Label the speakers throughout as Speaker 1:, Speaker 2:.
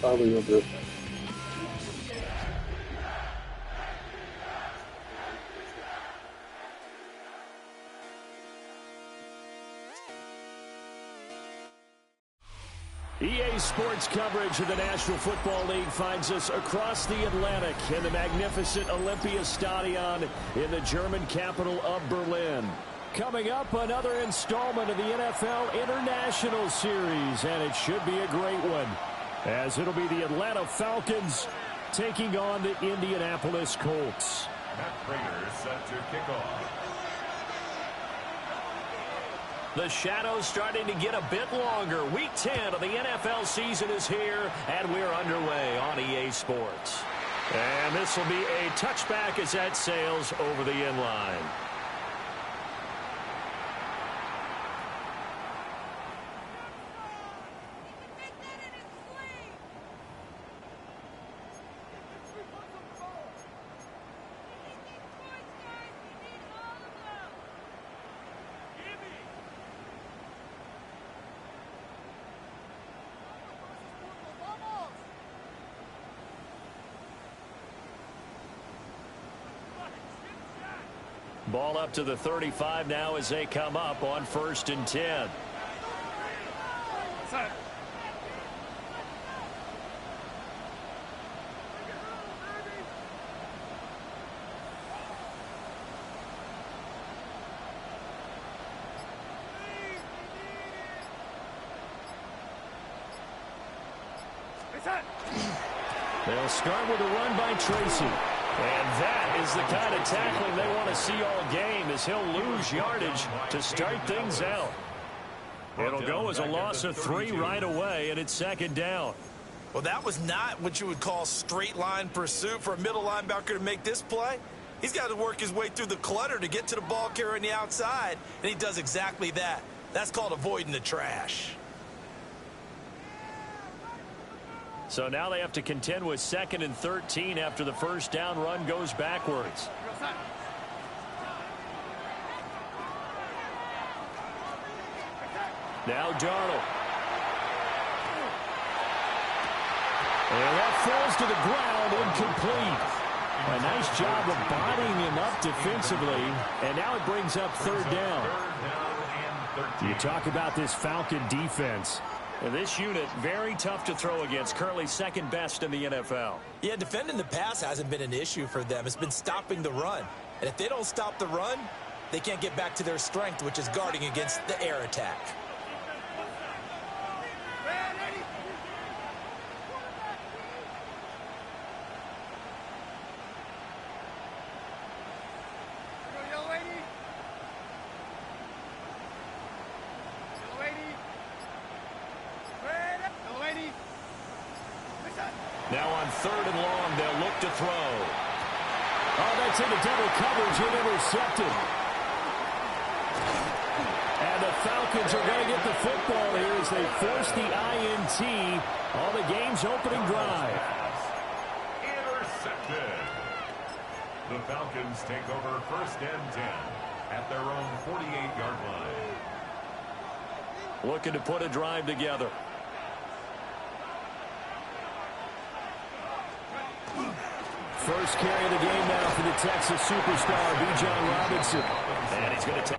Speaker 1: Probably a bit.
Speaker 2: EA Sports coverage of the National Football League finds us across the Atlantic in the magnificent Olympia Stadion in the German capital of Berlin. Coming up, another installment of the NFL International Series, and it should be a great one, as it'll be the Atlanta Falcons taking on the Indianapolis Colts.
Speaker 3: Matt Prater set to kick off.
Speaker 2: The shadows starting to get a bit longer. Week 10 of the NFL season is here, and we're underway on EA Sports. And this will be a touchback as that sails over the end line. Ball up to the 35 now as they come up on 1st and 10. They'll start with a run by Tracy. And that is the kind of tackling they want to see all game, as he'll lose yardage to start things out. It'll go as a loss of 3 right away, and it's 2nd down.
Speaker 4: Well, that was not what you would call straight line pursuit for a middle linebacker to make this play. He's got to work his way through the clutter to get to the ball carrier on the outside, and he does exactly that. That's called avoiding the trash.
Speaker 2: So now they have to contend with 2nd and 13 after the first down run goes backwards. Now Darnold. And that falls to the ground, incomplete. A nice job of bodying him up defensively, and now it brings up 3rd down. You talk about this Falcon defense. And this unit, very tough to throw against, currently 2nd best in the NFL.
Speaker 4: Yeah, defending the pass hasn't been an issue for them. It's been stopping the run. And if they don't stop the run, they can't get back to their strength, which is guarding against the air attack.
Speaker 2: Now on 3rd and long, they'll look to throw. Oh, that's into double coverage and intercepted. And the Falcons are going to get the football here as they force the INT on the game's opening drive.
Speaker 3: Intercepted. The Falcons take over 1st and 10 at their own 48-yard line.
Speaker 2: Looking to put a drive together. First carry of the game now for the Texas superstar, Bijan Robinson. And he's going to take.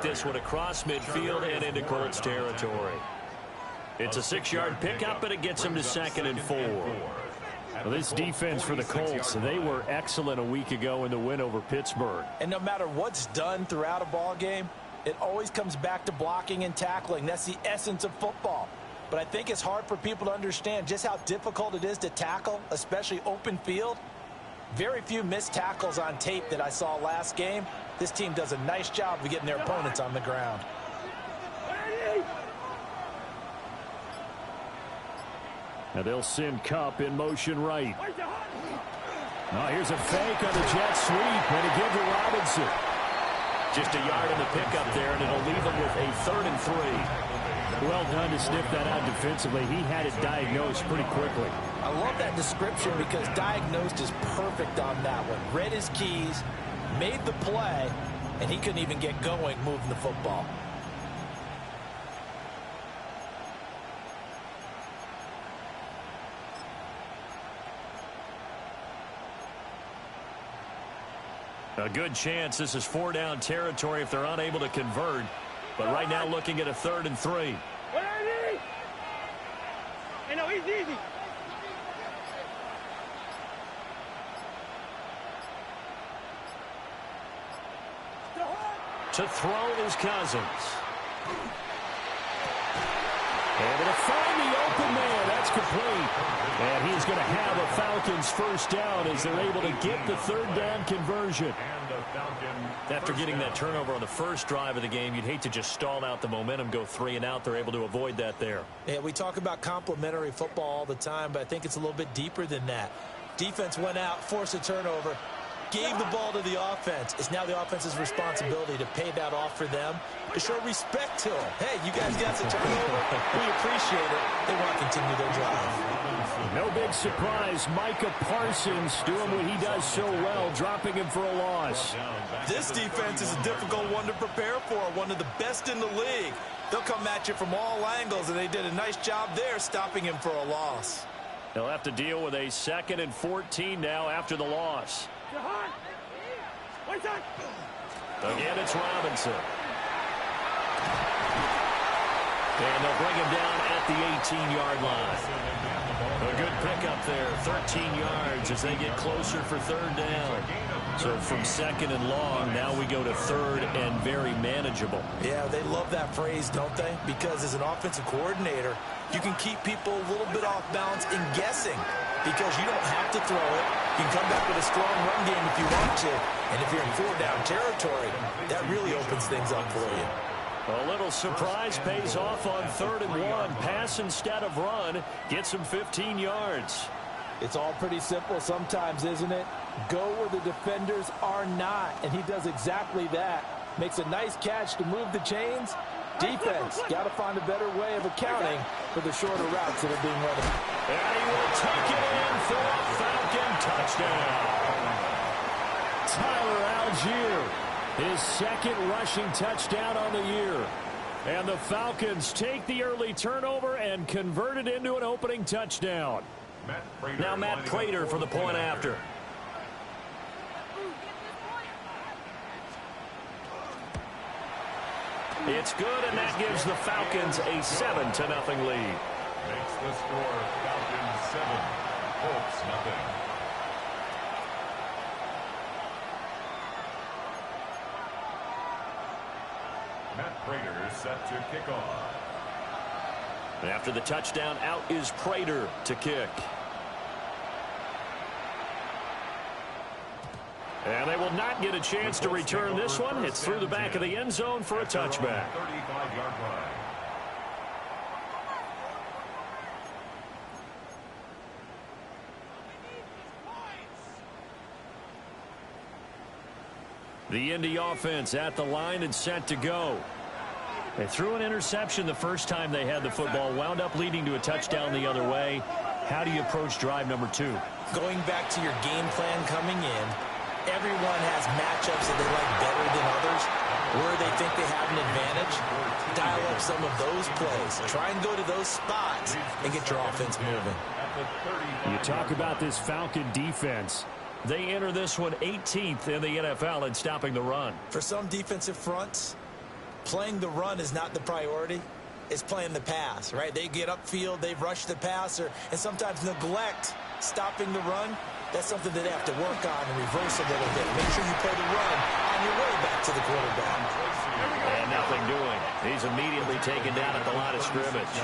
Speaker 2: This one across midfield and into Colts territory. It's a 6-yard pickup, and it gets him to 2nd and 4. Well, this defense for the Colts, they were excellent a week ago in the win over Pittsburgh.
Speaker 4: And no matter what's done throughout a ball game, it always comes back to blocking and tackling. That's the essence of football. but I think it's hard for people to understand just how difficult it is to tackle, especially open field. Very few missed tackles on tape that I saw last game. This team does a nice job of getting their opponents on the ground.
Speaker 2: Now they'll send Kupp in motion right. Now here's a fake on the jet sweep, and a give to Robinson. Just a yard in the pickup there, and it'll leave them with a 3rd and 3. Well done to sniff that out defensively. He had it diagnosed pretty quickly.
Speaker 4: I love that description because diagnosed is perfect on that one. Read his keys, made the play, and he couldn't even get going moving the football.
Speaker 2: A good chance this is 4-down territory if they're unable to convert. But right now looking at a 3rd and 3.
Speaker 1: Easy.
Speaker 2: To throw is Cousins. Able to find the open man. That's complete. And he's going to have a Falcons first down as they're able to get the 3rd down conversion. After getting that turnover on the first drive of the game, you'd hate to just stall out the momentum, go 3 and out. They're able to avoid that there.
Speaker 4: Yeah, we talk about complementary football all the time, but I think it's a little bit deeper than that. Defense went out, forced a turnover, gave the ball to the offense. It's now the offense's responsibility to pay that off for them, to show respect to them. Hey, you guys got the turnover. We appreciate it. They want to continue their drive.
Speaker 2: No big surprise. Micah Parsons doing what he does so well, dropping him for a loss.
Speaker 4: This defense is a difficult one to prepare for, one of the best in the league. They'll come at you from all angles, and they did a nice job there stopping him for a loss.
Speaker 2: They'll have to deal with a 2nd and 14 now after the loss. Again, it's Robinson. And they'll bring him down at the 18-yard line. A good pickup there, 13 yards as they get closer for 3rd down. So from 2nd and long, now we go to 3rd and very manageable.
Speaker 4: Yeah, they love that phrase, don't they? Because as an offensive coordinator, you can keep people a little bit off balance in guessing because you don't have to throw it. You can come back with a strong run game if you want to. And if you're in 4-down territory, that really opens things up for you.
Speaker 2: A little surprise pays off on 3rd and 1. Pass instead of run. Gets him 15 yards.
Speaker 5: It's all pretty simple sometimes, isn't it? Go where the defenders are not, and he does exactly that. Makes a nice catch to move the chains. Defense, got to find a better way of accounting for the shorter routes that are being run.
Speaker 2: And he will tuck it in for a Falcon touchdown. Tyler Algier, his 2nd rushing touchdown on the year. And the Falcons take the early turnover and convert it into an opening touchdown. Now Matt Prater for the point after. It's good, and that gives the Falcons a 7-0 lead.
Speaker 3: Makes the score Falcons 7, Colts 0. Matt Prater set to kick off.
Speaker 2: After the touchdown, out is Prater to kick. And they will not get a chance to return this one. It's through the back of the end zone for a touchback.
Speaker 3: 35-yard line.
Speaker 2: The Indy offense at the line and set to go. They threw an interception the first time they had the football, wound up leading to a touchdown the other way. How do you approach drive number 2?
Speaker 4: Going back to your game plan coming in, everyone has matchups that they like better than others, where they think they have an advantage. Dial up some of those plays. Try and go to those spots and get your offense moving.
Speaker 2: You talk about this Falcon defense. They enter this one 18th in the NFL in stopping the run.
Speaker 4: For some defensive fronts, playing the run is not the priority. It's playing the pass, right? They get upfield, they rush the passer, and sometimes neglect stopping the run. That's something that they have to work on and reverse a little bit. Make sure you play the run on your way back to the quarterback.
Speaker 2: And nothing doing. He's immediately taken down at the line of scrimmage.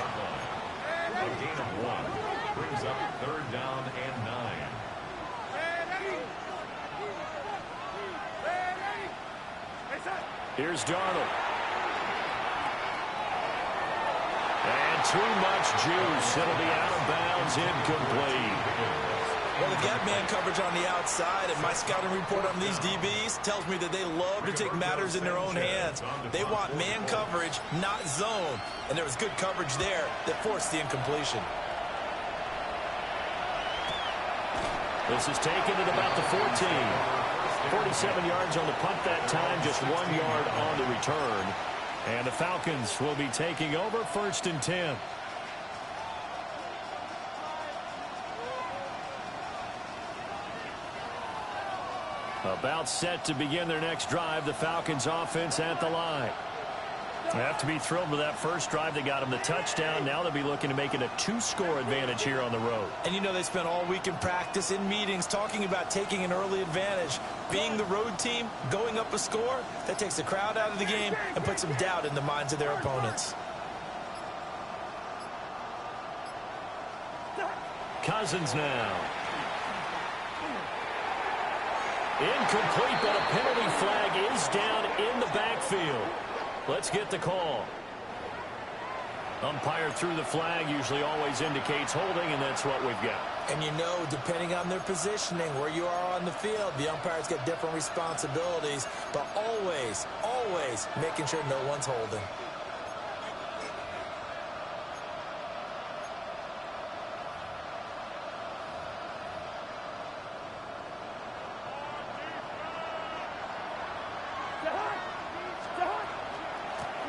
Speaker 3: gain of 1. Brings up 3rd down and 9.
Speaker 2: Here's Darnold. And too much juice. It'll be out of bounds, incomplete.
Speaker 4: Well, they've got man coverage on the outside, and my scouting report on these DBs tells me that they love to take matters in their own hands. They want man coverage, not zone. And there was good coverage there that forced the incompletion.
Speaker 2: This is taken at about the 14. 47 yards on the punt that time, just 1 yard on the return. And the Falcons will be taking over 1st and 10. About set to begin their next drive, the Falcons offense at the line. They have to be thrilled with that first drive. They got them the touchdown. Now they'll be looking to make it a 2-score advantage here on the road.
Speaker 4: And you know they spent all week in practice, in meetings, talking about taking an early advantage. Being the road team, going up a score, that takes the crowd out of the game and puts some doubt in the minds of their opponents.
Speaker 2: Cousins now. Incomplete, but a penalty flag is down in the backfield. Let's get the call. Umpire threw the flag, usually always indicates holding, and that's what we've got.
Speaker 4: And you know, depending on their positioning, where you are on the field, the umpires get different responsibilities, but always, always making sure no one's holding.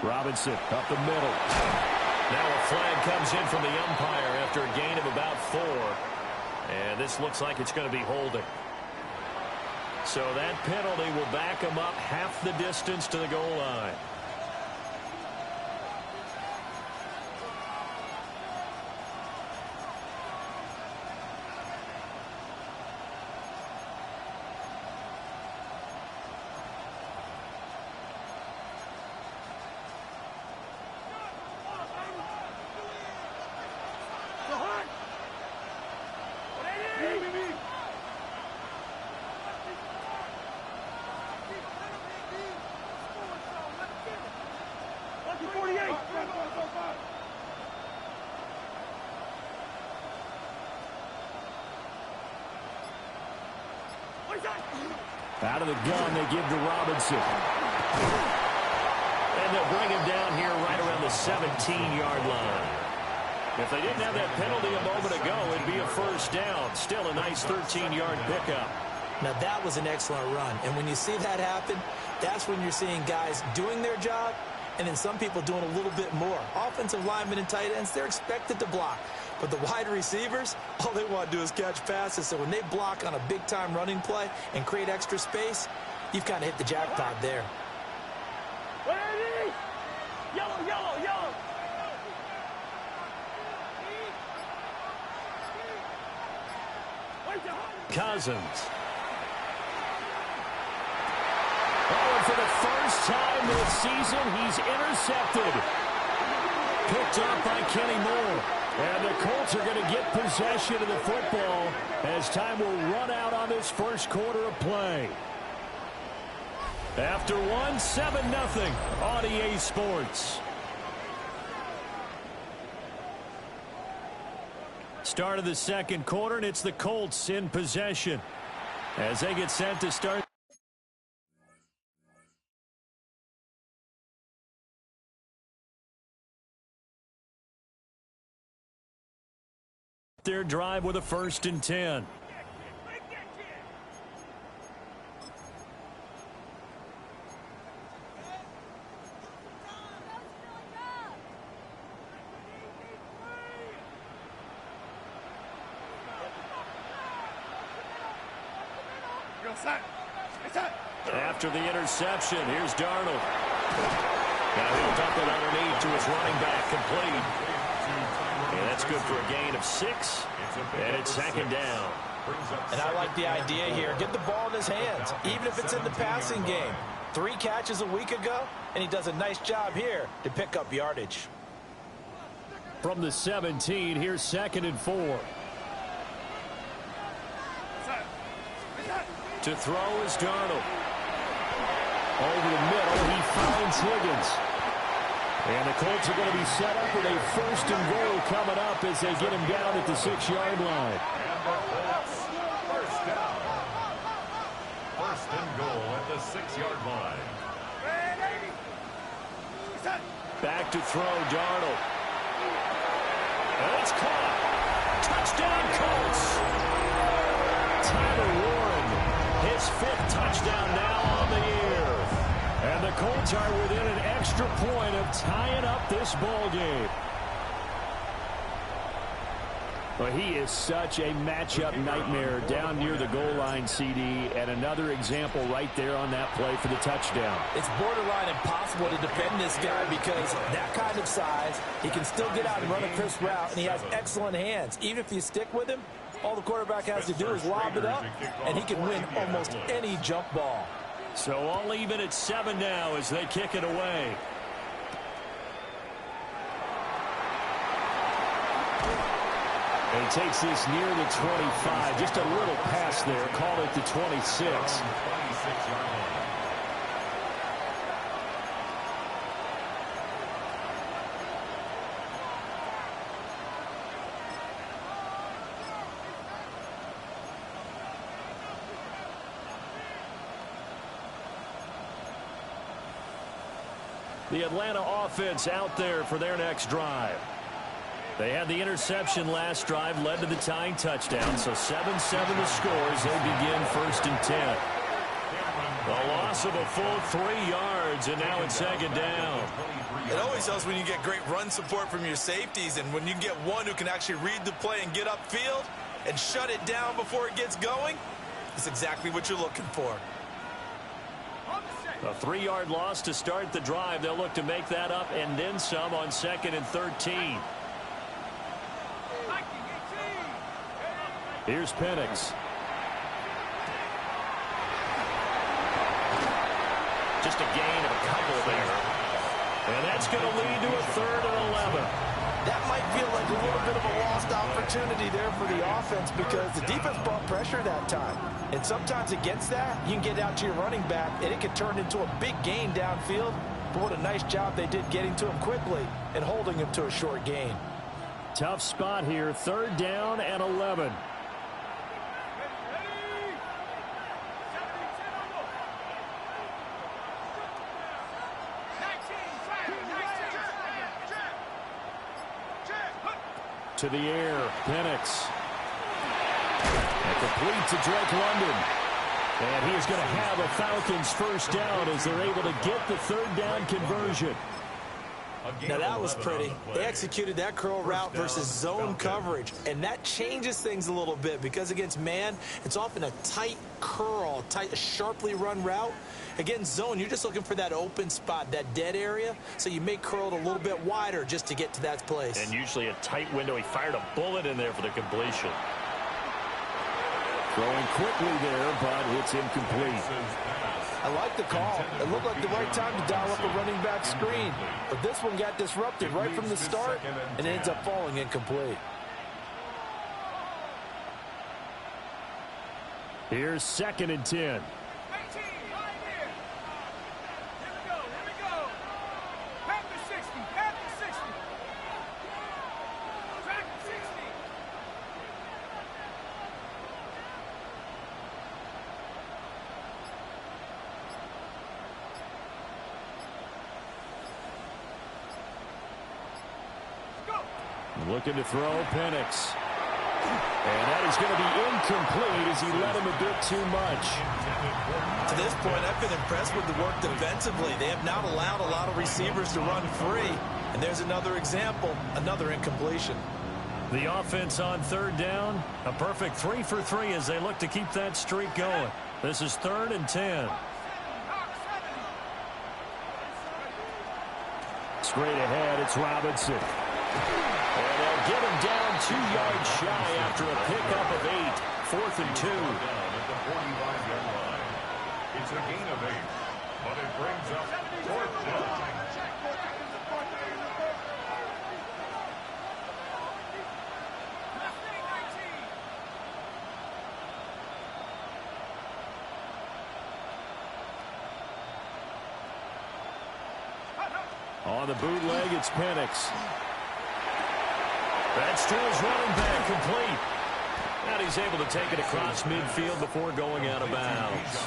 Speaker 2: Robinson up the middle. Now a flag comes in from the umpire after a gain of about 4. And this looks like it's going to be holding. So that penalty will back him up half the distance to the goal line. Out of the gun, they give to Robinson. And they'll bring him down here right around the 17-yard line. If they didn't have that penalty a moment ago, it'd be a first down. Still a nice 13-yard pickup.
Speaker 4: Now, that was an excellent run. And when you see that happen, that's when you're seeing guys doing their job and then some people doing a little bit more. Offensive linemen and tight ends, they're expected to block. But the wide receivers, all they want to do is catch passes. So when they block on a big-time running play and create extra space, you've kind of hit the jackpot there.
Speaker 1: Yellow, yellow, yellow.
Speaker 2: Cousins. Oh, and for the first time this season, he's intercepted. Picked up by Kenny Moore. And the Colts are going to get possession of the football as time will run out on this first quarter of play. After 7-0 on EA Sports. Start of the second quarter, and it's the Colts in possession as they get set to start their drive with a 1st and 10. After the interception, here's Darnold. Now he'll dump it underneath to his running back, complete. And that's good for a gain of 6. And it's 2nd down.
Speaker 4: And I like the idea here. Get the ball in his hands, even if it's in the passing game. 3 catches a week ago, and he does a nice job here to pick up yardage.
Speaker 2: From the 17, here's 2nd and 4. To throw is Darnold. Over the middle, he finds Higgins. And the Colts are going to be set up with a 1st and goal coming up as they get him down at the 6-yard line.
Speaker 3: First down. 1st and goal at the 6-yard line.
Speaker 2: Back to throw, Darnold. And it's caught. Touchdown, Colts. Tyler Warren, his 5th touchdown now on the year. And the Colts are within an extra point of tying up this ball game. Well, he is such a matchup nightmare down near the goal line, CD, and another example right there on that play for the touchdown.
Speaker 5: It's borderline impossible to defend this guy because that kind of size, he can still get out and run a crisp route, and he has excellent hands. Even if you stick with him, all the quarterback has to do is lob it up, and he can win almost any jump ball.
Speaker 2: So all even at 7 now as they kick it away. And he takes this near the 25. Just a little pass there. Call it the 26. The Atlanta offense out there for their next drive. They had the interception last drive, led to the tying touchdown. So 7-7 the score as they begin 1st and 10. A loss of a full 3 yards, and now it's 2nd down.
Speaker 4: It always helps when you get great run support from your safeties, and when you get one who can actually read the play and get upfield and shut it down before it gets going, it's exactly what you're looking for.
Speaker 2: A 3-yard loss to start the drive. They'll look to make that up and then some on 2nd and 13. Here's Penix. Just a gain of a couple there. And that's going to lead to a 3rd and 11.
Speaker 5: That might feel like a little bit of a lost opportunity there for the offense because the defense brought pressure that time. And sometimes against that, you can get out to your running back, and it can turn into a big gain downfield. But what a nice job they did getting to him quickly and holding him to a short gain.
Speaker 2: Tough spot here. 3rd down and 11. To the air, Penix. And complete to Drake London. And he is going to have a Falcons 1st down as they're able to get the 3rd down conversion.
Speaker 5: Now that was pretty. They executed that curl route versus zone coverage, and that changes things a little bit because against man, it's often a tight curl, tight, sharply run route. Against zone, you're just looking for that open spot, that dead area, so you may curl it a little bit wider just to get to that place.
Speaker 2: And usually a tight window. He fired a bullet in there for the completion. Throwing quickly there, but it's incomplete.
Speaker 5: I like the call. It looked like the right time to dial up a running back screen. But this one got disrupted right from the start, and it ends up falling incomplete.
Speaker 2: Here's 2nd and 10. Looking to throw, Penix. And that is going to be incomplete as he let him a bit too much.
Speaker 4: To this point, I've been impressed with the work defensively. They have not allowed a lot of receivers to run free. And there's another example, another incompletion.
Speaker 2: The offense on 3rd down, a perfect 3 for 3 as they look to keep that streak going. This is 3rd and 10. Straight ahead, it's Robinson. And they'll get him down 2 yards shy after a pickup of 8. 4th and 2.
Speaker 3: At the 45-yard line. It's a gain of 8, but it brings up 4th down.
Speaker 2: On the bootleg, it's Penix. That's to his running back, complete. And he's able to take it across midfield before going out of bounds.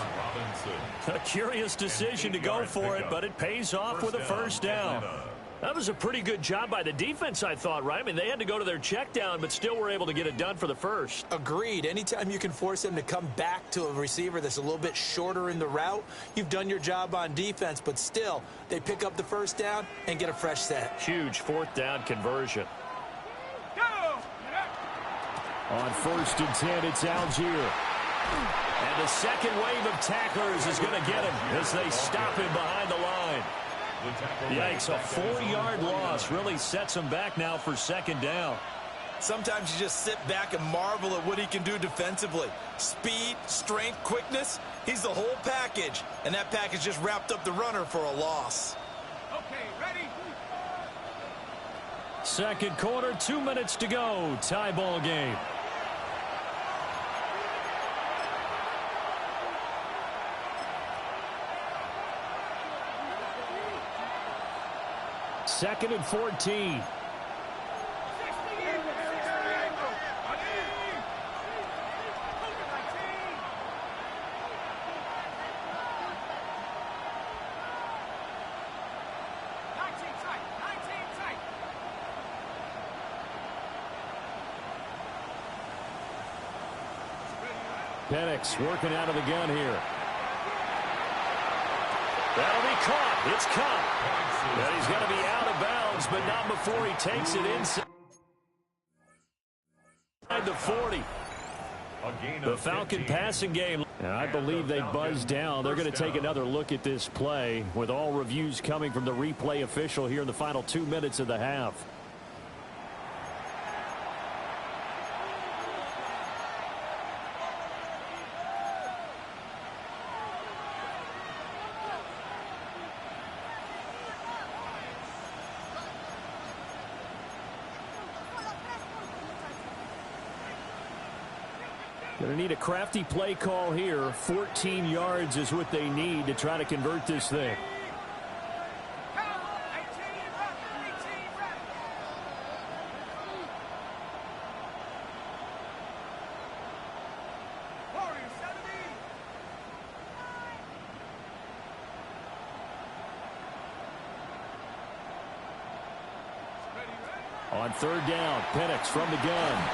Speaker 2: A curious decision to go for it, but it pays off with a first down. That was a pretty good job by the defense, I thought, right? I mean, they had to go to their check down, but still were able to get it done for the first.
Speaker 5: Agreed. Anytime you can force them to come back to a receiver that's a little bit shorter in the route, you've done your job on defense, but still, they pick up the first down and get a fresh set.
Speaker 2: Huge fourth down conversion. On 1st and 10, it's Algier. And the second wave of tacklers is going to get him as they stop him behind the line. Yikes, a 4-yard loss really sets him back now for second down.
Speaker 4: Sometimes you just sit back and marvel at what he can do defensively. Speed, strength, quickness, he's the whole package. And that package just wrapped up the runner for a loss.
Speaker 1: Okay, ready?
Speaker 2: Second quarter, 2 minutes to go. Tie ball game. Second and 14. Penix working out of the gun here. That'll be caught. It's caught. And he's going to be out of bounds, but not before he takes it inside the 40. The Falcon passing game. And I believe they buzzed down. They're going to take another look at this play with all reviews coming from the replay official here in the final 2 minutes of the half. Going to need a crafty play call here. 14 yards is what they need to try to convert this thing. On third down, Penix from the gun.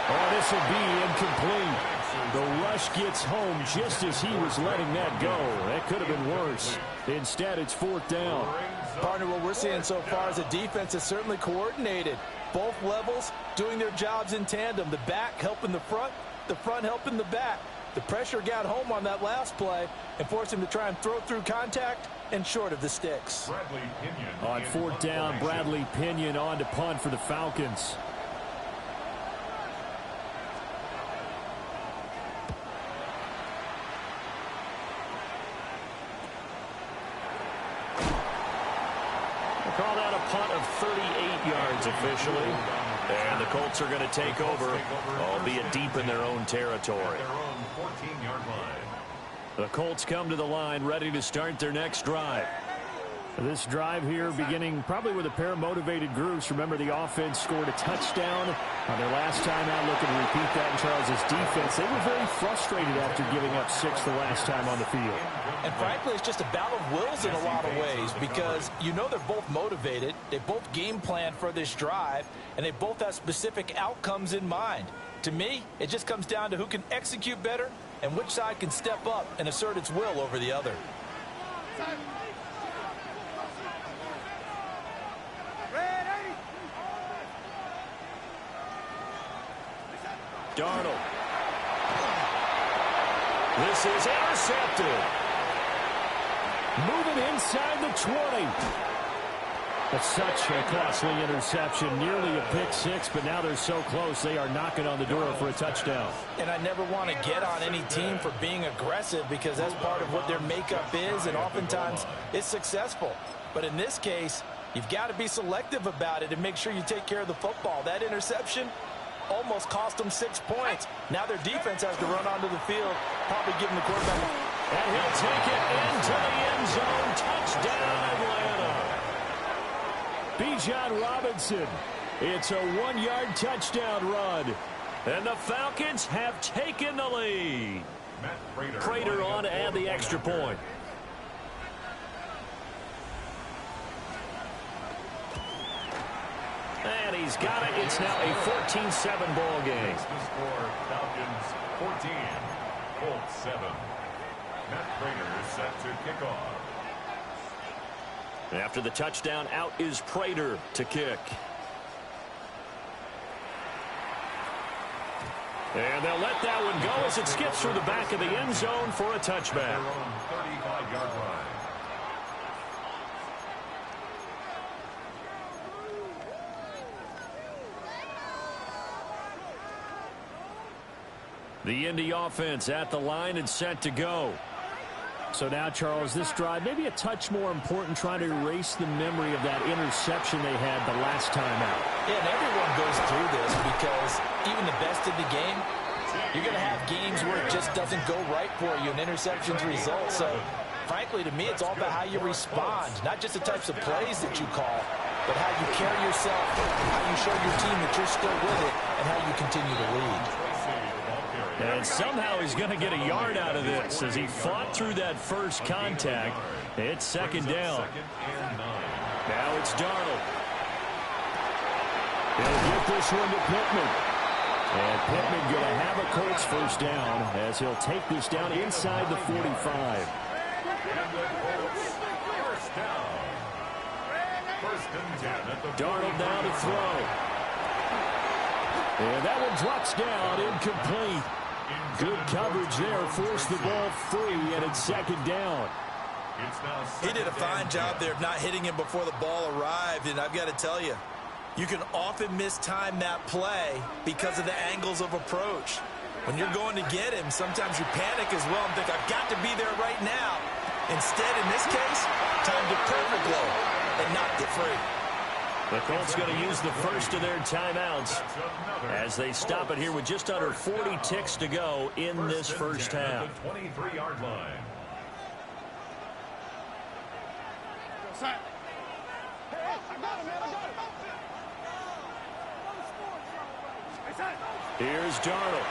Speaker 2: Oh, this will be incomplete. The rush gets home just as he was letting that go. That could have been worse. Instead, it's fourth down.
Speaker 5: Partner, what we're seeing so far is a defense that's certainly coordinated. Both levels doing their jobs in tandem. The back helping the front helping the back. The pressure got home on that last play and forced him to try and throw through contact and short of the sticks.
Speaker 2: On fourth down, Bradley Pinion on to punt for the Falcons. Call that a punt of 38 yards officially. And the Colts are going to take over, albeit deep in their own territory. The Colts come to the line ready to start their next drive. This drive here beginning probably with a pair of motivated groups. Remember, the offense scored a touchdown on their last time out. Looking to repeat that in Charles's defense. They were very frustrated after giving up 6 the last time on the field.
Speaker 5: And frankly, it's just a battle of wills in a lot of ways because you know they're both motivated. They both game plan for this drive, and they both have specific outcomes in mind. To me, it just comes down to who can execute better and which side can step up and assert its will over the other.
Speaker 2: Darnold. This is intercepted. Moving inside the 20. That's such a costly interception. Nearly a pick six, but now they're so close they are knocking on the door for a touchdown.
Speaker 5: And I never want to get on any team for being aggressive because that's part of what their makeup is, and oftentimes it's successful. But in this case, you've got to be selective about it and make sure you take care of the football. That interception almost cost them 6 points. Now their defense has to run onto the field, probably giving the quarterback.
Speaker 2: And he'll take it into the end zone. Touchdown, Atlanta. Bijan Robinson. It's a 1-yard touchdown run. And the Falcons have taken the lead. Prater on to add the extra point. And he's got it. It's now a 14-7 ball game.
Speaker 3: The score, Falcons 14, Colts 7. Matt Prater is set to kick off.
Speaker 2: After the touchdown, out is Prater to kick. And they'll let that one go as it skips through the back of the end zone for a touchback.
Speaker 3: 35-yard line.
Speaker 2: The Indy offense at the line and set to go. So now, Charles, this drive maybe a touch more important, trying to erase the memory of that interception they had the last time out.
Speaker 5: Yeah, and everyone goes through this because even the best in the game, you're going to have games where it just doesn't go right for you, and interceptions result. So, frankly, to me, it's all about how you respond, not just the types of plays that you call, but how you carry yourself, how you show your team that you're still with it, and how you continue to lead.
Speaker 2: And somehow he's going to get a yard out of this as he fought through that first contact. It's second down. Now it's Darnold. He'll get this one to Pittman. And Pittman going to have a Colts first down as he'll take this down inside the 45. Darnold now to throw. And that one drops down, incomplete. Good coverage there, forced the ball free, and it's second down.
Speaker 4: He did a fine job there of not hitting him before the ball arrived, and I've got to tell you, you can often mistime that play because of the angles of approach. When you're going to get him, sometimes you panic as well and think, I've got to be there right now. Instead, in this case, timed it perfectly and knocked it free.
Speaker 2: The Colts going to use the first of their timeouts as they stop it here with just under 40 ticks to go in this first half.
Speaker 3: 23-yard line.
Speaker 2: Here's Darnold.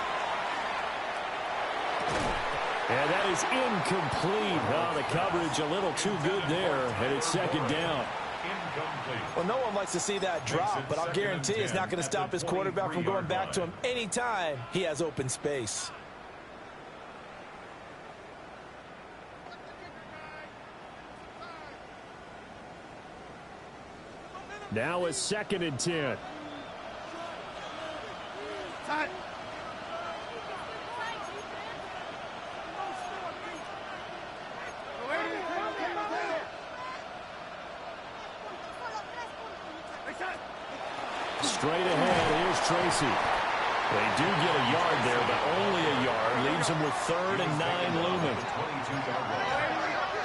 Speaker 2: And that is incomplete. Oh, the coverage a little too good there, and it's second down.
Speaker 5: Well, no one likes to see that drop, but I'll guarantee it's not going to stop his quarterback from going back to him anytime he has open space.
Speaker 2: Now it's second and 10. Straight ahead, here's Tracy. They do get a yard there, but only a yard. Leaves them with 3rd and 9 looming.
Speaker 3: 22-yard line.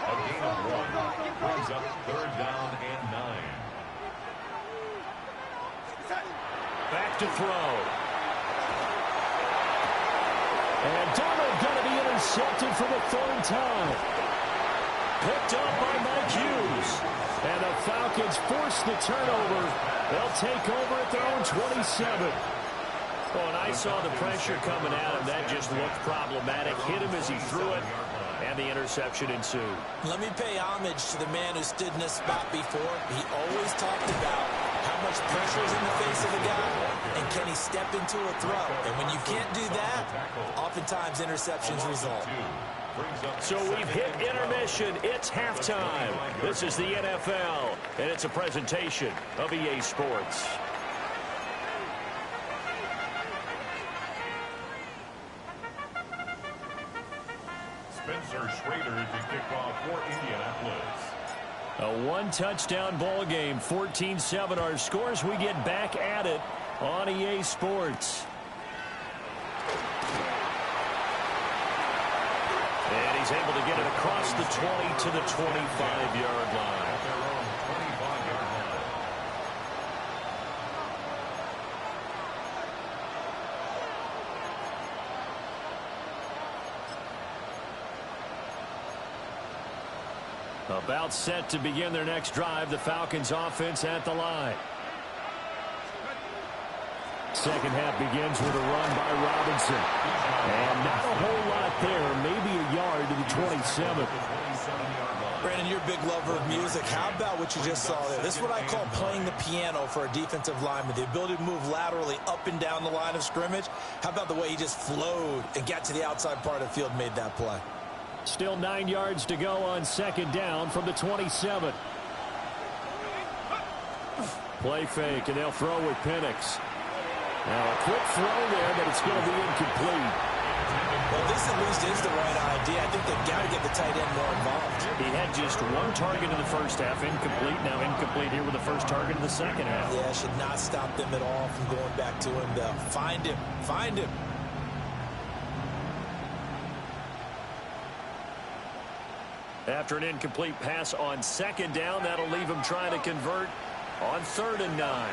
Speaker 3: A gain of 1 brings up 3rd down and 9.
Speaker 2: Back to throw. And Darnold going to be intercepted for the 3rd time. Picked up by Mike Hughes. And the Falcons force the turnover. They'll take over at their own 27. Oh, and I saw the pressure coming at him. That just looked problematic. Hit him as he threw it, and the interception ensued.
Speaker 4: Let me pay homage to the man who stood in this spot before. He always talked about how much pressure is in the face of a guy, and can he step into a throw. And when you can't do that, oftentimes interceptions result.
Speaker 2: So we've hit intermission. It's halftime. This is the NFL, and it's a presentation of EA Sports.
Speaker 3: Spencer Schrader to kick off for Indianapolis.
Speaker 2: A one-touchdown ball game, 14-7 our scores. We get back at it on EA Sports. And he's able to get it across the 20 to the 25-yard line.
Speaker 3: At their own 25-yard line.
Speaker 2: About set to begin their next drive. The Falcons offense at the line. Second half begins with a run by Robinson. And not a whole lot there. Maybe a yard to the 27.
Speaker 4: Brandon, you're a big lover of music. How about what you just saw there? This is what I call playing the piano for a defensive lineman. The ability to move laterally up and down the line of scrimmage. How about the way he just flowed and got to the outside part of the field and made that play?
Speaker 2: Still 9 yards to go on second down from the 27. Play fake, and they'll throw with Penix. Now a quick throw there, but it's going to be incomplete.
Speaker 4: Well, this at least is the right idea. I think they've got to get the tight end more involved.
Speaker 2: He had just one target in the first half, incomplete. Now incomplete here with the first target in the second half.
Speaker 4: Yeah, should not stop them at all from going back to him, though. Find him. Find him.
Speaker 2: After an incomplete pass on second down, that'll leave him trying to convert on 3rd and 9.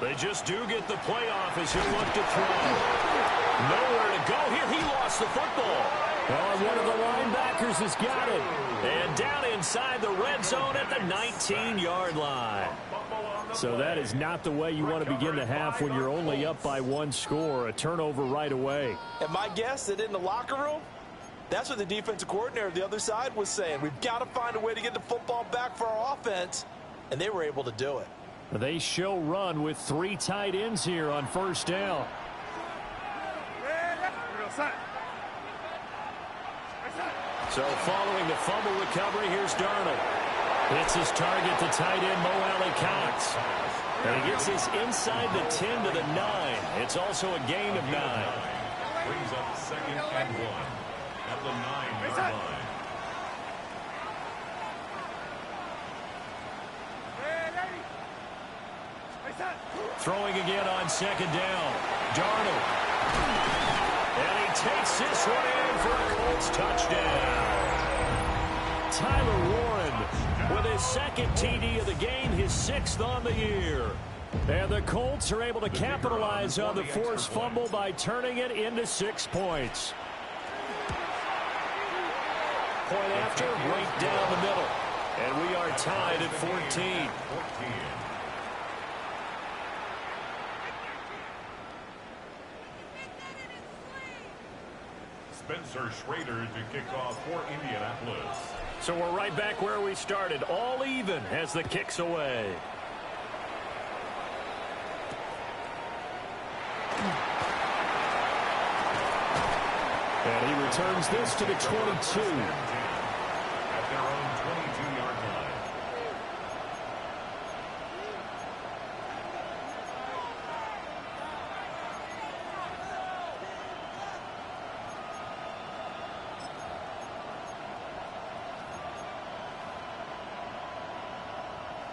Speaker 2: They just do get the playoff as he'll look to throw. Nowhere to go here. He lost the football. Well, one of the linebackers has got it. And down inside the red zone at the 19-yard line. So that is not the way you want to begin the half when you're only up by 1 score. A turnover right away.
Speaker 5: And my guess that in the locker room, that's what the defensive coordinator of the other side was saying. We've got to find a way to get the football back for our offense. And they were able to do it.
Speaker 2: They show run with 3 tight ends here on first down. So following the fumble recovery, here's Darnold. Hits his target, the tight end, Mo Alley-Cox. And he gets this inside the 10 to the 9. It's also a gain of 9.
Speaker 3: Brings up 2nd and 1 at the 9-yard line.
Speaker 2: Throwing again on second down. Darnold. And he takes this one in for a Colts touchdown. Tyler Warren with his 2nd TD of the game, his 6th on the year. And the Colts are able to capitalize on the forced fumble by turning it into 6 points. Point after, right down the middle. And we are tied at 14.
Speaker 3: Spencer Schrader to kick off for Indianapolis.
Speaker 2: So we're right back where we started, all even as the kick's away. And he returns this to the 22.
Speaker 3: At their own 22-yard line.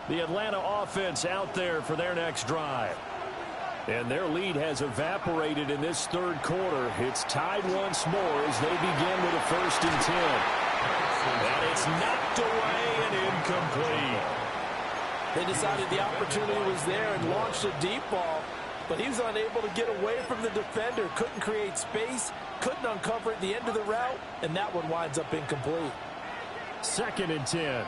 Speaker 2: The Atlanta offense out there for their next drive. And their lead has evaporated in this 3rd quarter. It's tied once more as they begin with a 1st and 10. And it's knocked away and incomplete.
Speaker 5: They decided the opportunity was there and launched a deep ball, but he was unable to get away from the defender, couldn't create space, couldn't uncover at the end of the route, and that one winds up incomplete.
Speaker 2: 2nd and 10.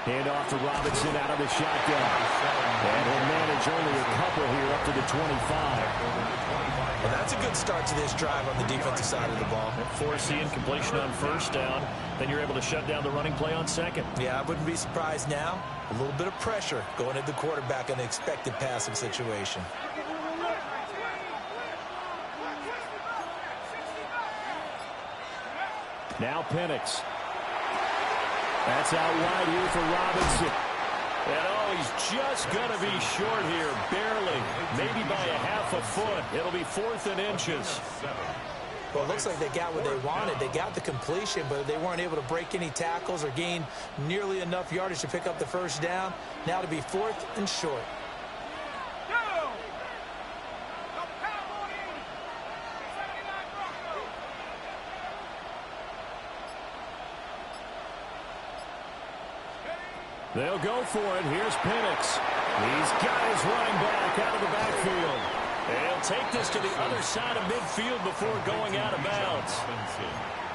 Speaker 2: Hand off to Robinson out of the shotgun. And he'll manage only a couple here up to the 25.
Speaker 4: Well, that's a good start to this drive on the defensive side of the ball.
Speaker 2: Forcing completion on 1st down. Then you're able to shut down the running play on 2nd.
Speaker 4: Yeah, I wouldn't be surprised now. A little bit of pressure going at the quarterback in an expected passing situation.
Speaker 2: Now Penix. That's out wide here for Robinson. And oh, he's just going to be short here, barely. Maybe by a half a foot. It'll be 4th and inches.
Speaker 4: Well, it looks like they got what they wanted. They got the completion, but they weren't able to break any tackles or gain nearly enough yardage to pick up the 1st down. Now to be 4th and short.
Speaker 2: They'll go for it. Here's Penix. He's got his running back out of the backfield. They'll take this to the other side of midfield before going out of bounds.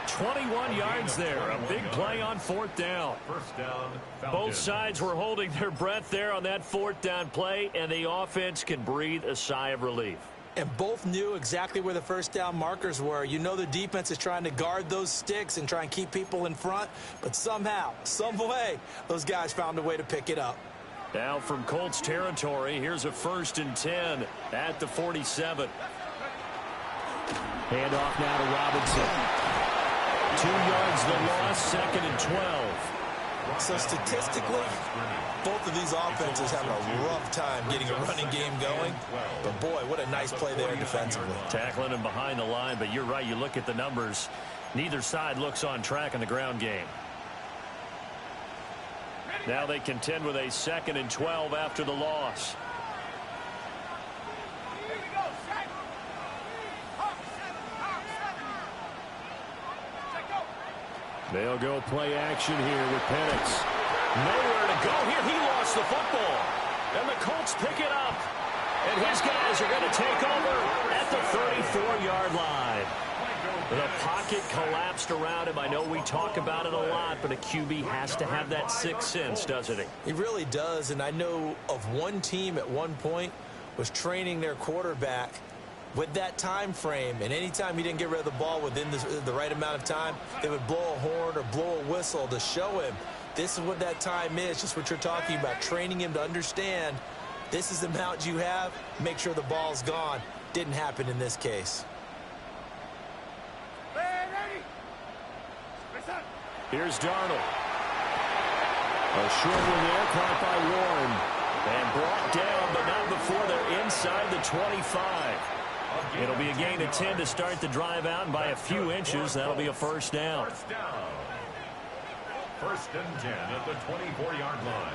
Speaker 2: 21 yards there. A big play on fourth down.
Speaker 3: First down,
Speaker 2: Both sides were holding their breath there on that fourth down play, and the offense can breathe a sigh of relief.
Speaker 5: And both knew exactly where the first down markers were. You know the defense is trying to guard those sticks and try and keep people in front, but somehow, some way, those guys found a way to pick it up.
Speaker 2: Now from Colts territory, here's a 1st and 10 at the 47. Handoff now to Robinson. 2 yards the loss, 2nd and 12.
Speaker 5: So statistically, both of these offenses having a rough time getting a running game going. But boy, what a nice play there defensively.
Speaker 2: Tackling him behind the line, but you're right, you look at the numbers. Neither side looks on track in the ground game. Now they contend with a 2nd and 12 after the loss. They'll go play action here with Penix. Nowhere to go here. He lost the football. And the Colts pick it up. And his guys are going to take over at the 34-yard line. The pocket collapsed around him. I know we talk about it a lot, but a QB has to have that sixth sense, doesn't he?
Speaker 5: He really does, and I know of one team at one point was training their quarterback with that time frame, and anytime he didn't get rid of the ball within the right amount of time, they would blow a horn or blow a whistle to show him this is what that time is, just what you're talking about, training him to understand this is the amount you have, make sure the ball's gone. Didn't happen in this case.
Speaker 2: Here's Darnold. A short one there, caught by Warren. And brought down, but not before they're inside the 25. It'll be a gain of 10 to start the drive out, and by a few inches, that'll be a first down.
Speaker 3: First and 10 at the 24-yard line.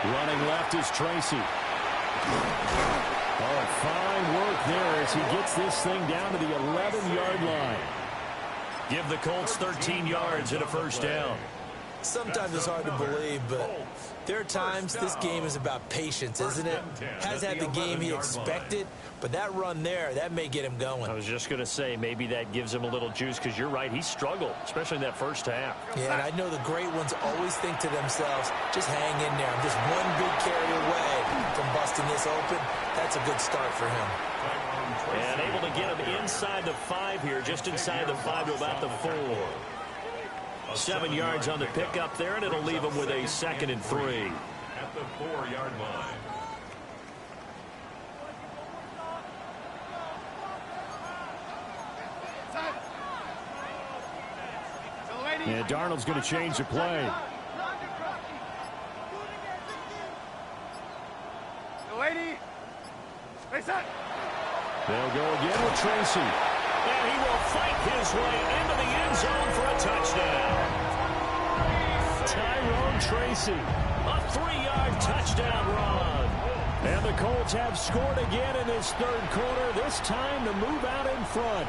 Speaker 2: Running left is Tracy. Oh, fine work there as he gets this thing down to the 11-yard line. Give the Colts 13 yards and a first down.
Speaker 5: Sometimes it's hard to believe, but there are times this game is about patience, isn't it? Has had the game he expected, but that run there, that may get him going.
Speaker 2: I was just going to say, maybe that gives him a little juice, because you're right, he struggled, especially in that first half.
Speaker 5: Yeah, and I know the great ones always think to themselves, just hang in there. I'm just one big carry away from busting this open. That's a good start for him.
Speaker 2: And able to get him inside the 5 here, just inside the 5 to about the 4. 7 yards on the pickup there, and it'll leave him with a 2nd and 3.
Speaker 3: At the 4-yard line.
Speaker 2: And Darnold's going to change the play. They'll go again with Tracy. And he will fight his way into the end zone for a touchdown. Tyrone Tracy, a 3-yard touchdown run. And the Colts have scored again in this third quarter, this time to move out in front.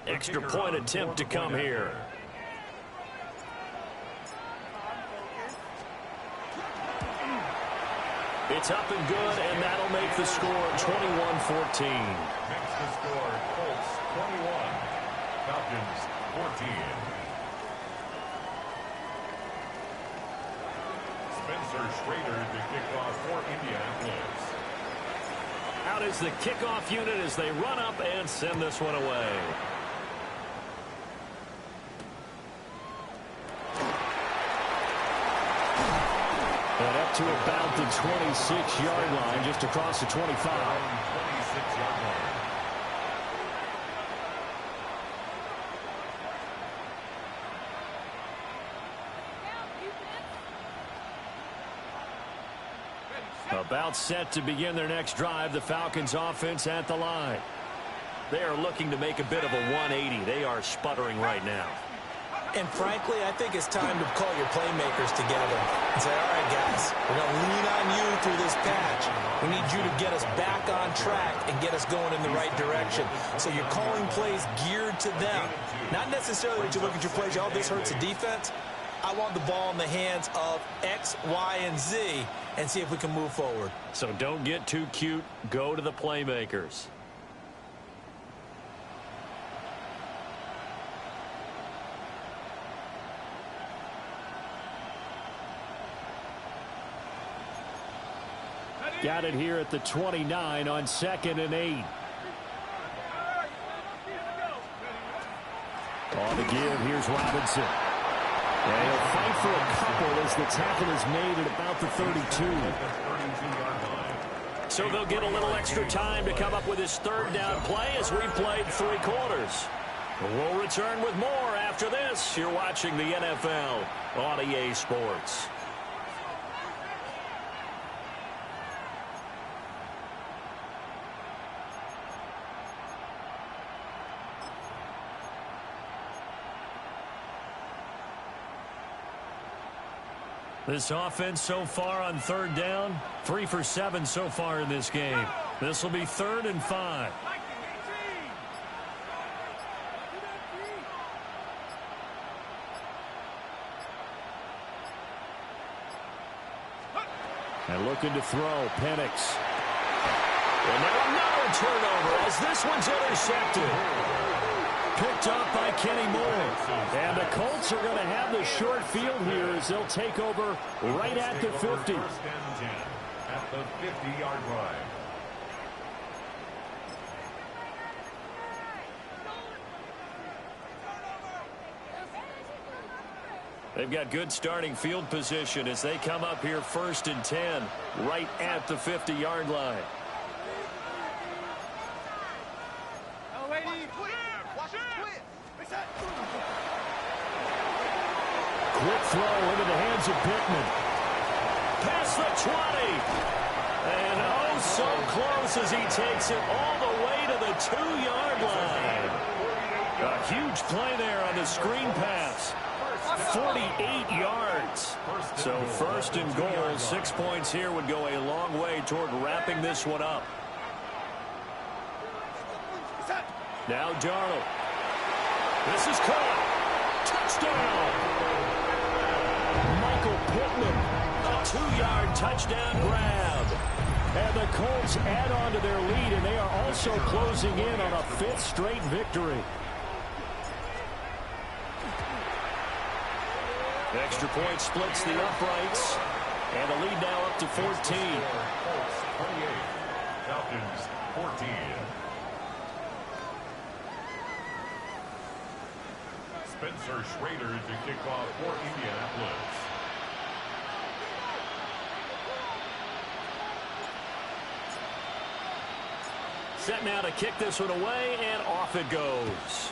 Speaker 2: Extra point attempt to come here. It's up and good, and that'll make the score 21-14.
Speaker 3: Makes the score Colts 21, Falcons 14. Spencer Schrader to kick off for Indianapolis.
Speaker 2: Out is the kickoff unit as they run up and send this one away. And up to about the 26-yard line, just across the 25.
Speaker 3: 26-yard line.
Speaker 2: About set to begin their next drive, the Falcons offense at the line. They are looking to make a bit of a 180. They are sputtering right now.
Speaker 4: And frankly, I think it's time to call your playmakers together and say, all right, guys, we're going to lean on you through this patch. We need you to get us back on track and get us going in the right direction. So you're calling plays geared to them. Not necessarily that you look at your plays, oh, this hurts the defense. I want the ball in the hands of X, Y, and Z and see if we can move forward.
Speaker 2: So don't get too cute. Go to the playmakers. Got it here at the 29 on 2nd and 8. On the give, here's Robinson. And he'll fight for a couple as the tackle is made at about the 32. So they'll get a little extra time to come up with his 3rd down play as we played 3 quarters. We'll return with more after this. You're watching the NFL on EA Sports. This offense so far on 3rd down, 3 for 7 so far in this game. This will be 3rd and 5. And looking to throw, Penix. And now another turnover as this one's intercepted. Picked up by Kenny Moore. And the Colts are going to have the short field here as they'll take over right at the 50.
Speaker 3: 1st and 10 at the 50-yard line.
Speaker 2: They've got good starting field position as they come up here 1st and 10 right at the 50-yard line. Quick throw into the hands of Pittman. Past the 20. And oh, so close as he takes it all the way to the 2-yard line. A huge play there on the screen pass. 48 yards. So 1st and goal, 6 points here would go a long way toward wrapping this one up. Now Darnold. This is caught. Touchdown. Michael Pittman, a 2-yard touchdown grab. And the Colts add on to their lead, and they are also closing in on a 5th straight victory. Extra point splits the uprights, and the lead now up to 14.
Speaker 3: Colts 28, Falcons 14. Spencer Schrader to kick off for Indianapolis.
Speaker 2: Set now to kick this one away, and off it goes.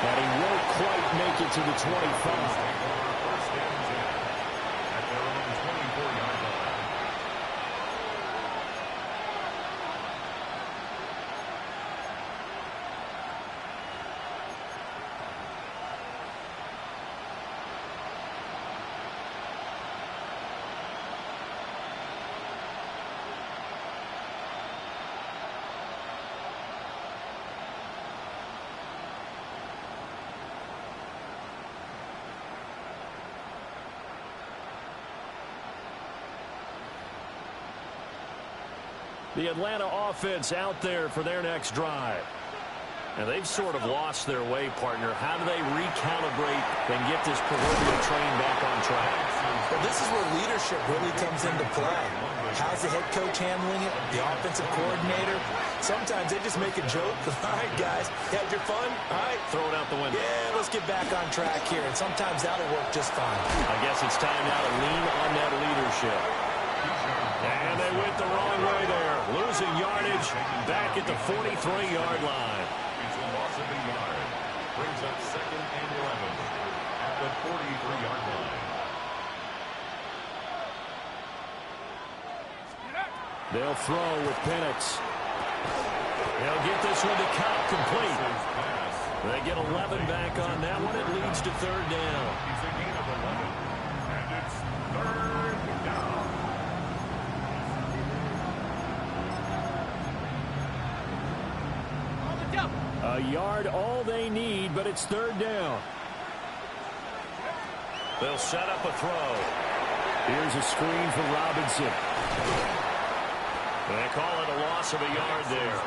Speaker 2: And he won't quite make it to the 25. The Atlanta offense out there for their next drive. And they've sort of lost their way, partner. How do they recalibrate and get this proverbial train back on track?
Speaker 4: Well, this is where leadership really comes into play. How's the head coach handling it? The offensive coordinator? Sometimes they just make a joke. All right, guys, you had your fun? All right.
Speaker 2: Throw it out the window.
Speaker 4: Yeah, let's get back on track here. And sometimes that'll work just fine.
Speaker 2: I guess it's time now to lean on that leadership. And they went the wrong way there. Losing yardage back at the 43-yard line.
Speaker 3: It's a loss of a yard. Brings up 2nd and 11 at the 43-yard line.
Speaker 2: They'll throw with Penix. They'll get this one to Cobb complete. They get 11 back on that one. It leads to third down.
Speaker 3: He's a gain of 11. And it's third down.
Speaker 2: A yard all they need, but it's third down. They'll set up a throw. Here's a screen for Robinson. They call it a loss of a yard there.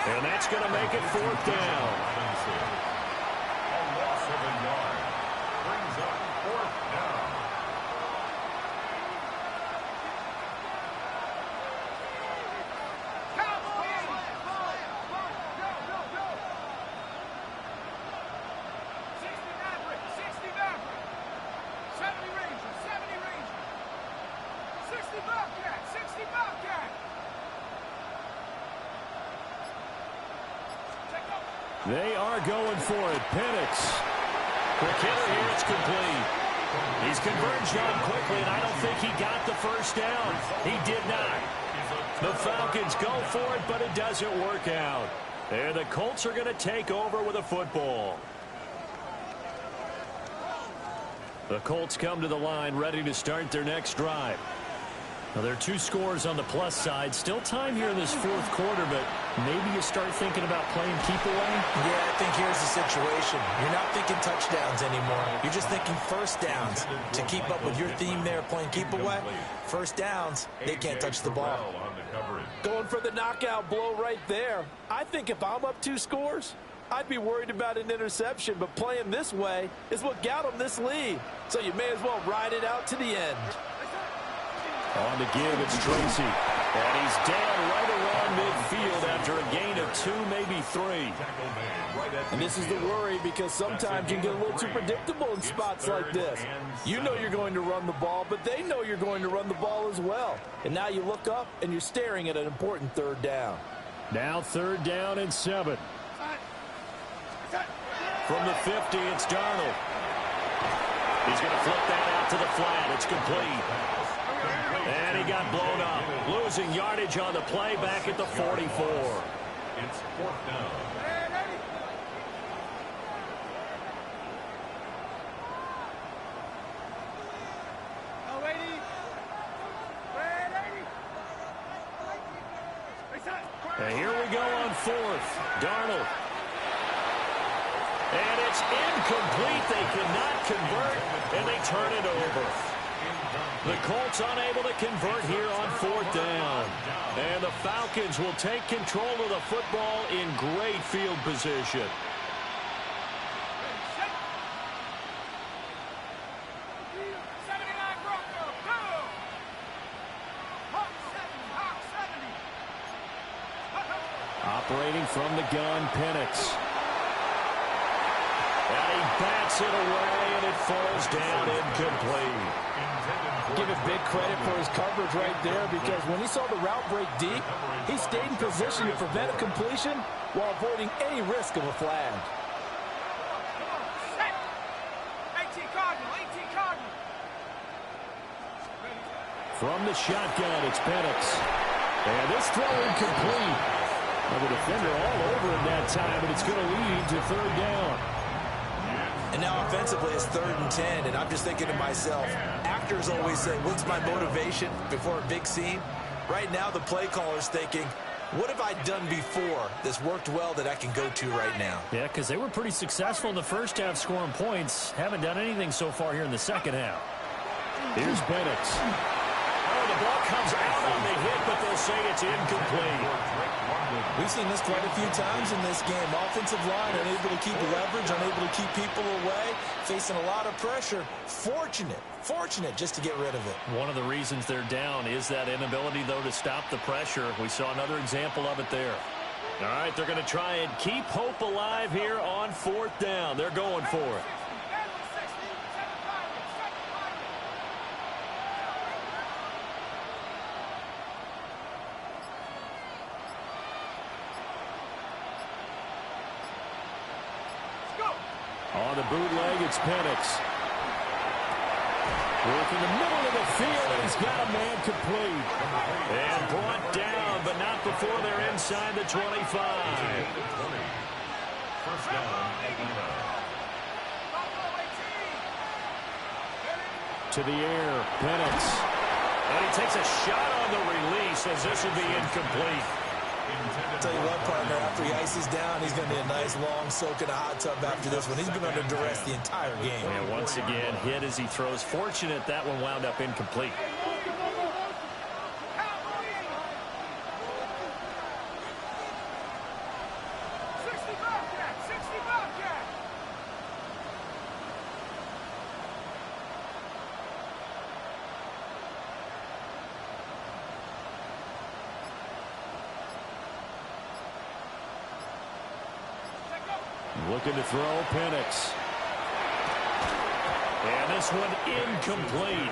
Speaker 2: And that's going to make it fourth down.
Speaker 3: A loss of a yard. Brings up fourth down.
Speaker 2: They are going for it. Penix. The killer here, it's complete. He's converged on quickly, and I don't think he got the first down. He did not. The Falcons go for it, but it doesn't work out. And the Colts are going to take over with a football. The Colts come to the line ready to start their next drive. Now, there are 2 scores on the plus side. Still time here in this fourth quarter, but maybe you start thinking about playing keep away?
Speaker 4: Yeah, I think here's the situation. You're not thinking touchdowns anymore. You're just thinking first downs. To keep up with your theme there, playing keep away, first downs, they can't touch the ball.
Speaker 5: Going for the knockout blow right there. I think if I'm up 2 scores, I'd be worried about an interception, but playing this way is what got them this lead. So you may as well ride it out to the end.
Speaker 2: On the give, it's Tracy. And he's down right around midfield after a gain of 2, maybe 3.
Speaker 5: And this is the worry, because sometimes you can get a little too predictable in spots like this. You know you're going to run the ball, but they know you're going to run the ball as well. And now you look up and you're staring at an important third down.
Speaker 2: Now third down and 7. From the 50, it's Darnold. He's going to flip that out to the flat. It's complete. And he got blown up. Losing yardage on the play back at the 44.
Speaker 3: It's fourth down.
Speaker 2: And here we go on fourth. Darnold. And it's incomplete. They cannot convert, and they turn it over. The Colts unable to convert here on fourth down. And the Falcons will take control of the football in great field position. Operating from the gun, Penix. And he bats it away, and it falls down incomplete.
Speaker 5: Give him big credit for his coverage right there, because when he saw the route break deep, he stayed in position to prevent a completion while avoiding any risk of a flag.
Speaker 2: From the shotgun, it's Penix. And this throw incomplete. Well, the defender all over him that time, but it's going to lead to third down.
Speaker 4: And now offensively it's 3rd and 10, and I'm just thinking to myself, actors always say, what's my motivation before a big scene? Right now the play caller's thinking, what have I done before that's worked well that I can go to right now?
Speaker 2: Yeah, because they were pretty successful in the first half scoring points. Haven't done anything so far here in the second half. Here's Penix. Oh, the ball comes out on the hit, but they'll say it's incomplete.
Speaker 5: We've seen this quite a few times in this game. Offensive line unable to keep leverage, unable to keep people away, facing a lot of pressure. Fortunate just to get rid of it.
Speaker 2: One of the reasons they're down is that inability, though, to stop the pressure. We saw another example of it there. All right, they're going to try and keep hope alive here on fourth down. They're going for it. On the bootleg, it's Penix. Work in the middle of the field, and he's got a man complete. And brought down, but not before they're inside the 25.
Speaker 3: First down, Atlanta.
Speaker 2: To the air, Penix. And he takes a shot on the release as this will be incomplete.
Speaker 4: I'll tell you what, partner, after he ices down, he's going to be a nice long soak in a hot tub after this one. He's been under duress the entire game.
Speaker 2: And once again, hit as he throws. Fortunate that one wound up incomplete. Looking to throw, Penix. And this one incomplete.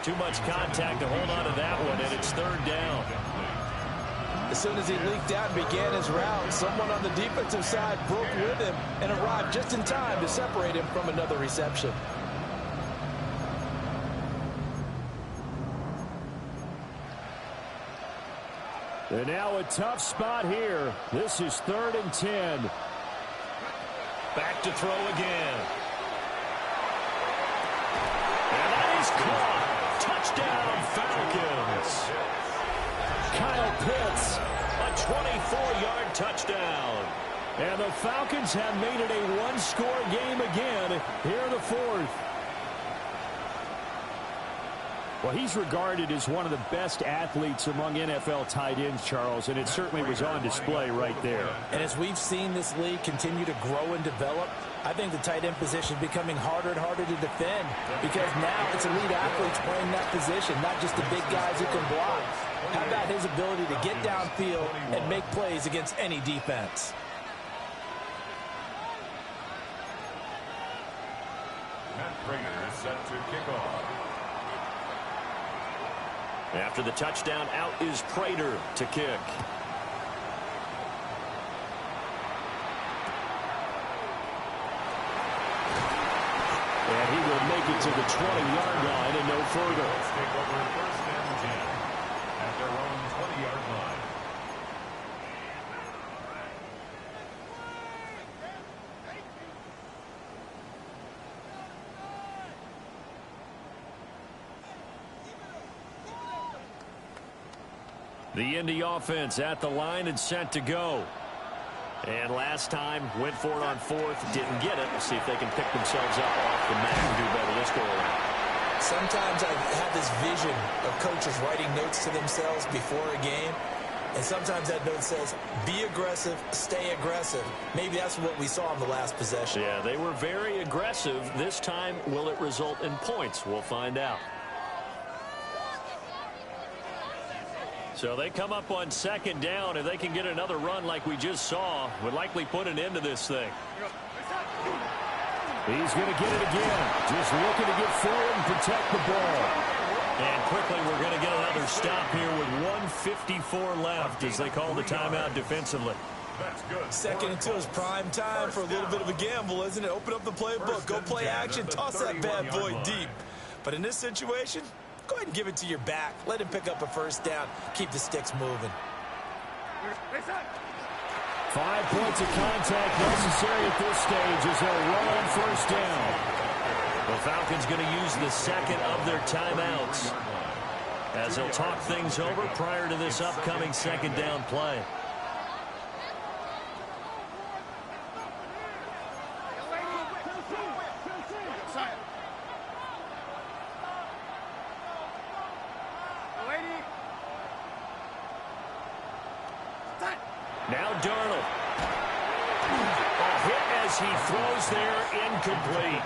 Speaker 2: Too much contact to hold on to that one, and it's third down.
Speaker 5: As soon as he leaked out and began his route, someone on the defensive side broke with him and arrived just in time to separate him from another reception.
Speaker 2: And now a tough spot here. This is 3rd and 10. Back to throw again. And that is caught. Touchdown, Falcons. Kyle Pitts, a 24-yard touchdown. And the Falcons have made it a one-score game again here in the 4th. Well, he's regarded as one of the best athletes among NFL tight ends, Charles, and it certainly was on display right there.
Speaker 5: And as we've seen this league continue to grow and develop, I think the tight end position is becoming harder and harder to defend because now it's elite athletes playing that position, not just the big guys who can block. How about his ability to get downfield and make plays against any defense?
Speaker 3: Matt Prater is set to kick off.
Speaker 2: After the touchdown, out is Prater to kick. And he will make it to the 20-yard line and no further.
Speaker 3: Let's take over 1st and 10 at their own 20-yard line.
Speaker 2: The Indy offense at the line and set to go. And last time, went for it on 4th, didn't get it. We'll see if they can pick themselves up off the mat and do better this go around.
Speaker 4: Sometimes I have this vision of coaches writing notes to themselves before a game, and sometimes that note says, be aggressive, stay aggressive. Maybe that's what we saw in the last possession.
Speaker 2: Yeah, they were very aggressive. This time, will it result in points? We'll find out. So they come up on 2nd down. If they can get another run like we just saw, would likely put an end to this thing. He's going to get it again. Just looking to get forward and protect the ball. And quickly we're going to get another stop here with 1:54 left as they call the timeout defensively.
Speaker 3: That's good.
Speaker 4: 2nd and 2 is prime time for a little bit of a gamble, isn't it? Open up the playbook, go play action, toss that bad boy deep. But in this situation, go ahead and give it to your back. Let him pick up a 1st down. Keep the sticks moving.
Speaker 2: 5 points of contact necessary at this stage as they'll run on 1st down. The Falcons going to use the 2nd of their timeouts as they'll talk things over prior to this upcoming 2nd down play. Now Darnold. A hit as he throws there, incomplete.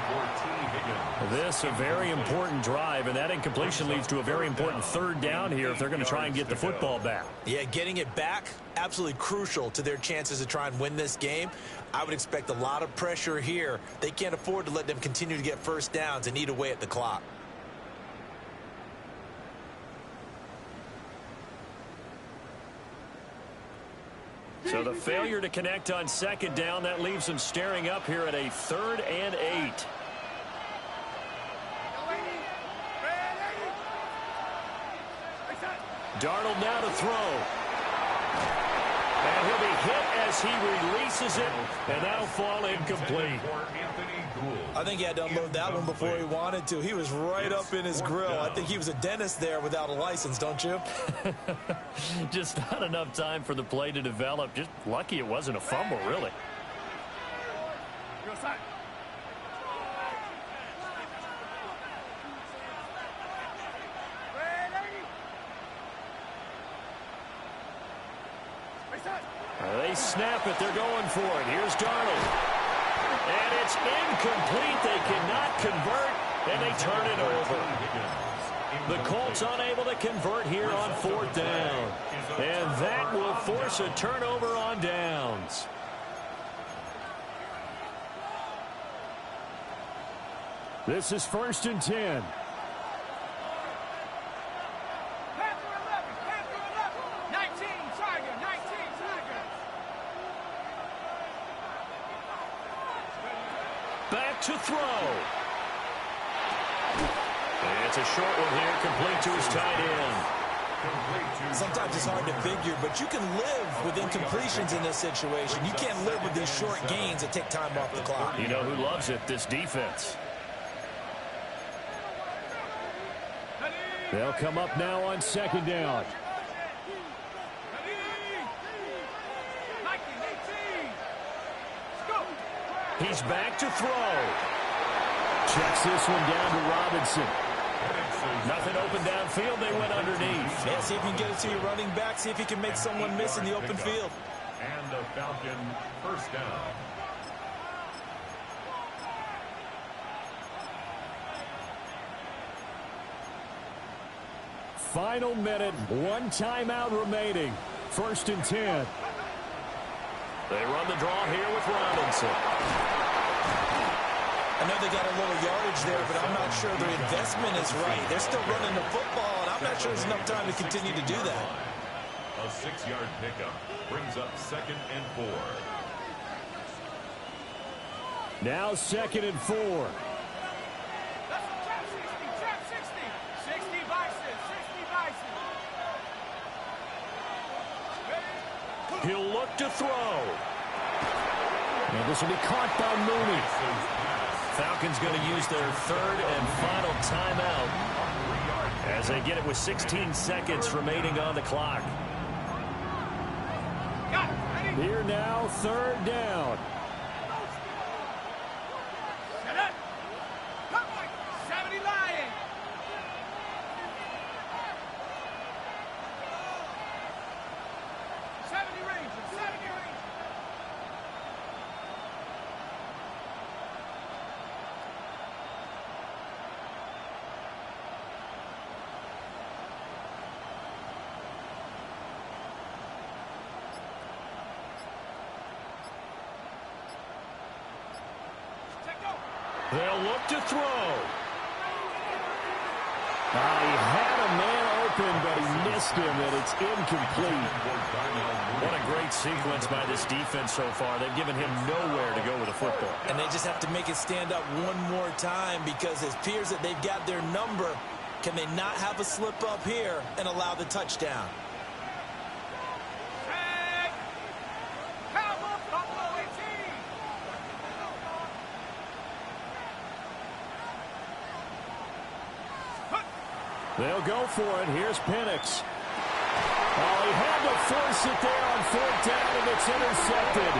Speaker 2: This a very important drive, and that incompletion leads to a very important 3rd down here if they're going to try and get the football back.
Speaker 4: Yeah, getting it back, absolutely crucial to their chances to try and win this game. I would expect a lot of pressure here. They can't afford to let them continue to get 1st downs and eat away at the clock.
Speaker 2: So the failure to connect on 2nd down, that leaves them staring up here at a 3rd and 8. Darnold now to throw. And he'll be hit as he releases it, and that'll fall incomplete.
Speaker 4: I think he had to unload that one before he wanted to. He was right up in his grill. I think he was a dentist there without a license, don't you?
Speaker 2: Just not enough time for the play to develop. Just lucky it wasn't a fumble, really. They snap it. They're going for it. Here's Darnold. And it's incomplete. They cannot convert, and they turn it over. The Colts unable to convert here on 4th down. And that will force a turnover on downs. This is 1st and 10. Back to throw. And it's a short one here, complete to his tight end.
Speaker 4: Sometimes it's hard to figure, but you can live with incompletions in this situation. You can't live with these short gains that take time off the clock.
Speaker 2: You know who loves it? This defense. They'll come up now on 2nd down. He's back to throw. Checks this one down to Robinson. Nothing open downfield. They went underneath.
Speaker 4: Yeah, see if you can get it to your running back. See if you can make someone miss in the open field.
Speaker 3: And the Falcon 1st down.
Speaker 2: Final minute. 1 timeout remaining. 1st and 10. They run the draw here with Robinson.
Speaker 4: I know they got a little yardage there, but I'm not sure their investment is right. They're still running the football, and I'm not sure there's enough time to continue to do that.
Speaker 3: A 6-yard pickup brings up 2nd and 4.
Speaker 2: Now 2nd and 4.
Speaker 1: Trap 60. 60 Bison. 60 Bison.
Speaker 2: He'll look to throw. And this will be caught by Mooney. Falcons going to use their 3rd and final timeout as they get it with 16 seconds remaining on the clock. Here now, 3rd down.
Speaker 1: Set up. 70 Lions. 70 Rangers. 70 Rangers.
Speaker 2: They'll look to throw. He had a man open, but he missed him, and it's incomplete. What a great sequence by this defense so far. They've given him nowhere to go with the football.
Speaker 4: And they just have to make it stand up one more time because it appears that they've got their number. Can they not have a slip up here and allow the touchdown?
Speaker 2: They'll go for it. Here's Penix. Oh, he had to force it there on 4th down, and it's intercepted.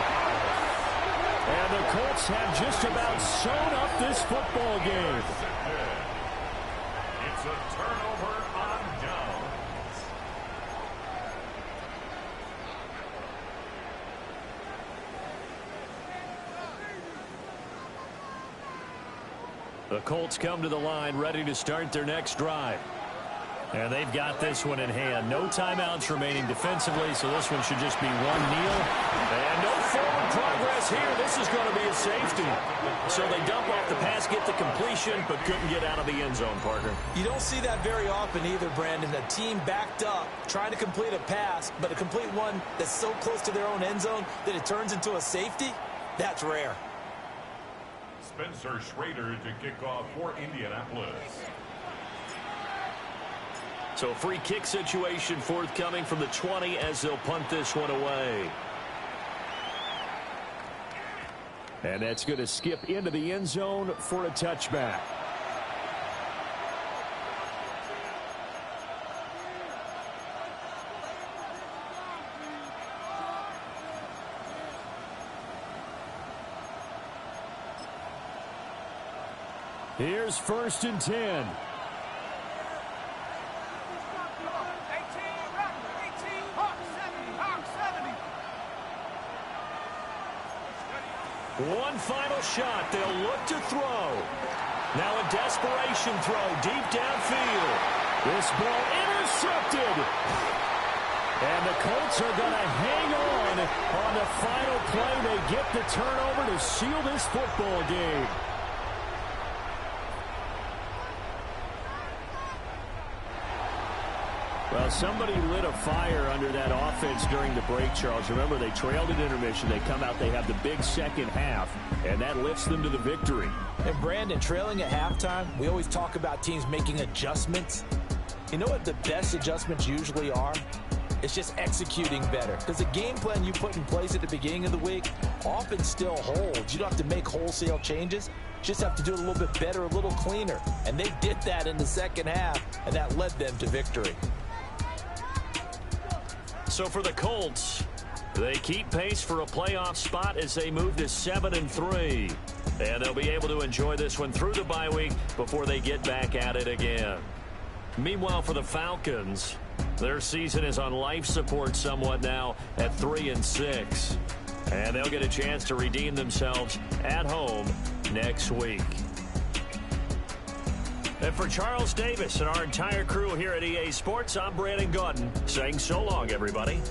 Speaker 2: And the Colts have just about sewn up this football game.
Speaker 3: It's a turnover on downs.
Speaker 2: The Colts come to the line ready to start their next drive. And they've got this one in hand. No timeouts remaining defensively, so this one should just be one kneel. And no forward progress here. This is going to be a safety. So they dump off the pass, get the completion, but couldn't get out of the end zone, partner.
Speaker 4: You don't see that very often either, Brandon. A team backed up, trying to complete a pass, but a complete one that's so close to their own end zone that it turns into a safety. That's rare.
Speaker 3: Spencer Schrader to kick off for Indianapolis.
Speaker 2: So free kick situation forthcoming from the 20 as they'll punt this one away. And that's going to skip into the end zone for a touchback. Here's 1st and 10.
Speaker 1: 18, run, 18, Hawk 70, Hawk 70.
Speaker 2: One final shot. They'll look to throw. Now a desperation throw deep downfield. This ball intercepted. And the Colts are going to hang on the final play. They get the turnover to seal this football game. Well, somebody lit a fire under that offense during the break, Charles. Remember, they trailed at intermission. They come out, they have the big second half, and that lifts them to the victory.
Speaker 5: And, Brandon, trailing at halftime, we always talk about teams making adjustments. You know what the best adjustments usually are? It's just executing better. Because the game plan you put in place at the beginning of the week often still holds. You don't have to make wholesale changes. You just have to do it a little bit better, a little cleaner. And they did that in the second half, and that led them to victory.
Speaker 2: So for the Colts, they keep pace for a playoff spot as they move to 7-3. And they'll be able to enjoy this one through the bye week before they get back at it again. Meanwhile, for the Falcons, their season is on life support somewhat now at 3-6. And they'll get a chance to redeem themselves at home next week. And for Charles Davis and our entire crew here at EA Sports, I'm Brandon Gaudin saying so long, everybody.